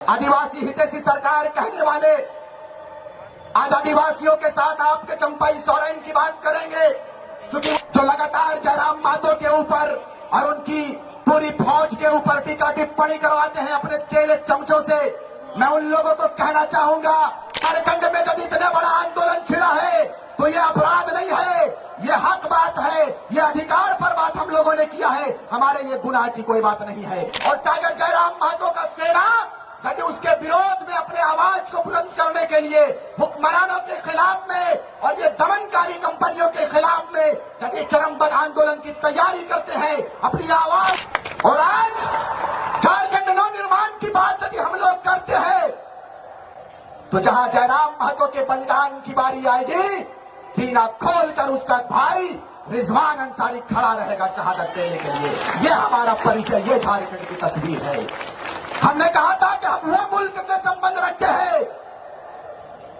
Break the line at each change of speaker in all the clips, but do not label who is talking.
आदिवासी हितैषी सरकार कहने वाले आज आदिवासियों के साथ आपके चंपाई सोरेन की बात करेंगे, क्योंकि जो लगातार जयराम महतो के ऊपर और उनकी पूरी फौज के ऊपर टीका टिप्पणी करवाते हैं अपने चेले चमचों से। मैं उन लोगों को कहना चाहूंगा, झारखंड में जब इतना बड़ा आंदोलन छिड़ा है तो ये अपराध नहीं है, ये हक बात है, ये अधिकार पर बात हम लोगों ने किया है, हमारे लिए गुनाह की कोई बात नहीं है। और टाइगर जयराम महतो का सेना यदि उसके विरोध में अपने आवाज को बुलंद करने के लिए हुक्मरानों के खिलाफ में और ये दमनकारी कंपनियों के खिलाफ में यदि चरमपंथ आंदोलन की तैयारी करते हैं अपनी आवाज, और आज झारखंड नवनिर्माण की बात यदि हम लोग करते हैं तो जहां जयराम महतो के बलिदान की बारी आएगी, सीना खोलकर उसका भाई रिजवान अंसारी खड़ा रहेगा शहादत देने के लिए। ये हमारा परिचय, ये झारखंड की तस्वीर है। हमने कहा था कि हम वो मुल्क से संबंध रखते हैं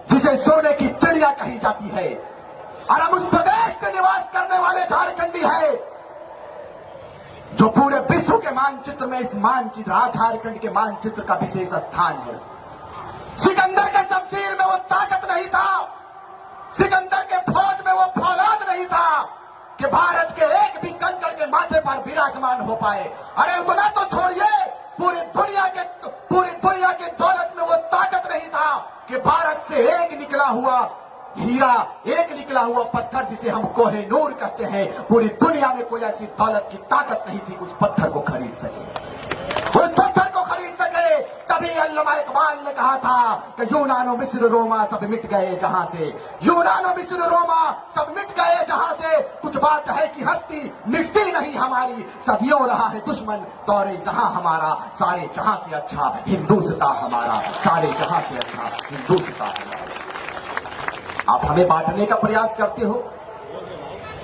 जिसे सोने की चिड़िया कही जाती है, और हम उस प्रदेश के निवास करने वाले झारखंडी है जो पूरे विश्व के मानचित्र में इस मानचित्र झारखंड के मानचित्र का विशेष स्थान है। सिकंदर के शमशीर में वो ताकत नहीं था, सिकंदर के फौज में वो फौलाद नहीं था कि भारत के एक भी कंकड़ के माथे पर विराजमान हो पाए। अरे उतना तो छोड़िए, पूरी दुनिया के दौलत में वो ताकत नहीं था कि भारत से एक निकला हुआ हीरा, एक निकला हुआ पत्थर जिसे हम कोहिनूर कहते हैं, पूरी दुनिया में कोई ऐसी दौलत की ताकत नहीं थी कि उस पत्थर को खरीद सके, उस पत्थर को खरीद सके। तभी अल्लामा इकबाल ने कहा था कि यूनानो मिस्र रोमा सब मिट गए जहां से, यूनानो मिस्र रोमा सब मिट गए जहां से, कुछ बात है कि हस्ती मिटती नहीं हमारी, सदियों रहा है दुश्मन दौरे जहां हमारा, सारे जहां से अच्छा हिंदुस्ता हमारा, सारे जहां से अच्छा हिंदुस्ता हमारा। आप हमें बांटने का प्रयास करते हो।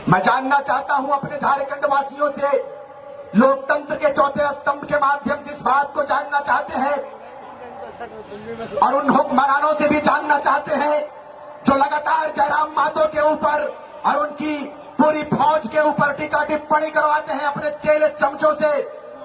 मैं जानना चाहता हूं अपने झारखंड वासियों से, लोकतंत्र के चौथे स्तंभ के माध्यम से इस बात को जानना चाहते हैं और उन हुक्मरानों से भी जानना चाहते हैं जो लगातार जयराम महतो के ऊपर और उनकी पूरी फौज के ऊपर टीका टिप्पणी करवाते हैं अपने चेले चमचों से।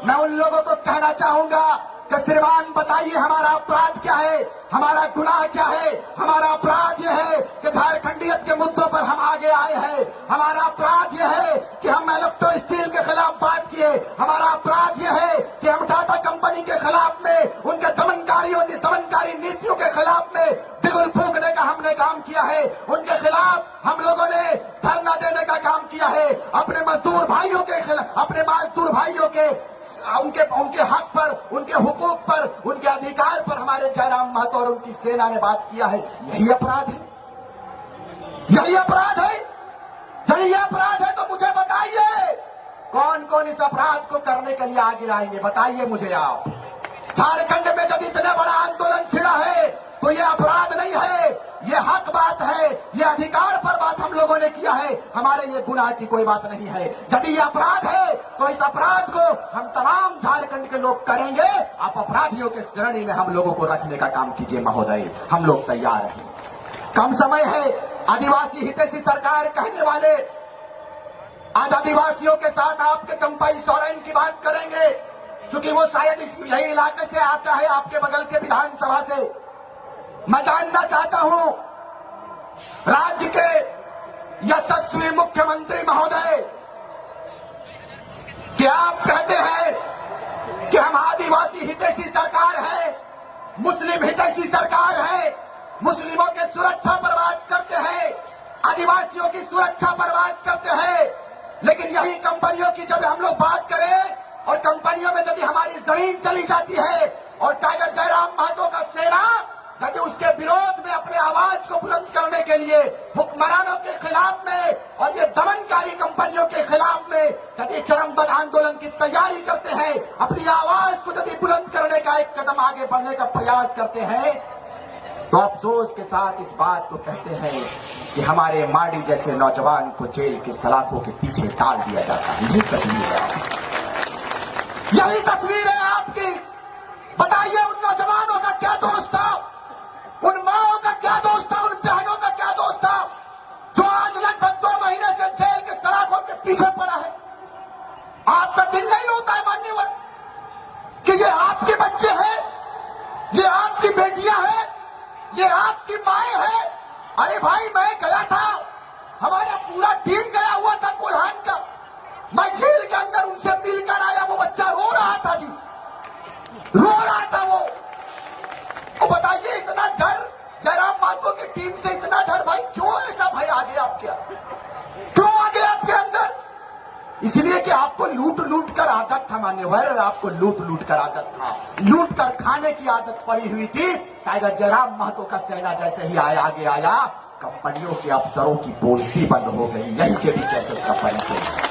मैं उन लोगों को कहना चाहूंगा कि श्रीमान बताइए हमारा अपराध क्या है, हमारा गुनाह क्या है। हमारा अपराध यह है कि झारखंडियत के मुद्दों पर हम आगे आए हैं। हमारा अपराध यह है कि हम इलेक्ट्रो स्टील के खिलाफ बात किए। हमारा अपराध यह है कि हम टाटा कंपनी के खिलाफ में, उनके दमनकारी नीतियों के खिलाफ में बिगुल फूंकने का हमने काम किया है। उनके खिलाफ हम लोगों ने धरना देने का काम किया है। अपने मजदूर भाइयों के खिलाफ, अपने मजदूर भाइयों के उनके हक पर, उनके हुकूक पर, उनके अधिकार पर हमारे जयराम महतो और उनकी सेना ने बात किया है। यही अपराध है, यही अपराध है, यही अपराध है। तो मुझे बताइए कौन कौन इस अपराध को करने के लिए आगे आएंगे, बताइए मुझे आप। झारखंड में जब इतना बड़ा आंदोलन छिड़ा है तो ये अपराध नहीं है, ये हक बात है, ये अधिकार पर बात हम लोगों ने किया है, हमारे लिए गुनाह की कोई बात नहीं है। यदि ये अपराध है तो इस अपराध को हम तमाम झारखंड के लोग करेंगे। आप अपराधियों के श्रेणी में हम लोगों को रखने का काम कीजिए महोदय, हम लोग तैयार हैं। कम समय है। आदिवासी हितैषी सरकार कहने वाले आज आदिवासियों के साथ आपके चंपाई सोरेन की बात करेंगे, क्योंकि वो शायद यही इलाके से आता है, आपके बगल के विधानसभा से। मैं जानना चाहता हूं राज्य के यशस्वी मुख्यमंत्री महोदय, कि आप कहते हैं कि हम आदिवासी हितैषी सरकार है, मुस्लिम हितैषी सरकार है, मुस्लिमों के सुरक्षा पर बात करते हैं, आदिवासियों की सुरक्षा पर बात करते हैं, लेकिन यही कंपनियों की जब हम लोग बात करें और कंपनियों में यदि हमारी जमीन चली जाती है और टाइगर जयराम महतो का सेना यदि उसके विरोध में अपने आवाज को बुलंद करने के लिए हुक्मरानों के खिलाफ में और ये दमनकारी कंपनियों के खिलाफ में यदि चरमपंथ आंदोलन की तैयारी करते हैं, अपनी आवाज को यदि बुलंद करने का एक कदम आगे बढ़ने का प्रयास करते हैं, तो अफसोस के साथ इस बात को कहते हैं कि हमारे माडी जैसे नौजवान को जेल की सलाखों के पीछे डाल दिया जाता है। यही तस्वीर है आपकी, यही तस्वीर है आपकी। बताइए उन नौजवानों का क्या दोष था, उन माओं का क्या दोष था, उन बहनों का क्या दोष था जो आज लगभग 2 महीने से जेल के सलाखों के पीछे पड़ा है। आपका दिल नहीं होता है मान्यवर कि ये आपके बच्चे हैं, ये आपकी बेटियां हैं, ये आपकी माएं हैं। अरे भाई मैं गया था, हमारा पूरा टीम गया हुआ था कोल्हान का, मैं जेल के अंदर उनसे मिलकर आया, वो बच्चा रो रहा था जी, रो रहा था वो। तो बताइए इतना डर जयराम महतो की टीम से, इतना डर भाई क्यों ऐसा भय आ गया आपके, क्यों आ गया आपके अंदर? इसलिए कि आपको लूट लूट कर आदत था मान्यवर, आपको लूट लूट कर आदत था, लूट कर खाने की आदत पड़ी हुई थी। टाइगर जयराम महतो का सेना जैसे ही आगे आया, कंपनियों के अफसरों की बोलती बंद हो गई। यही जेबी कैसेस का परिचय।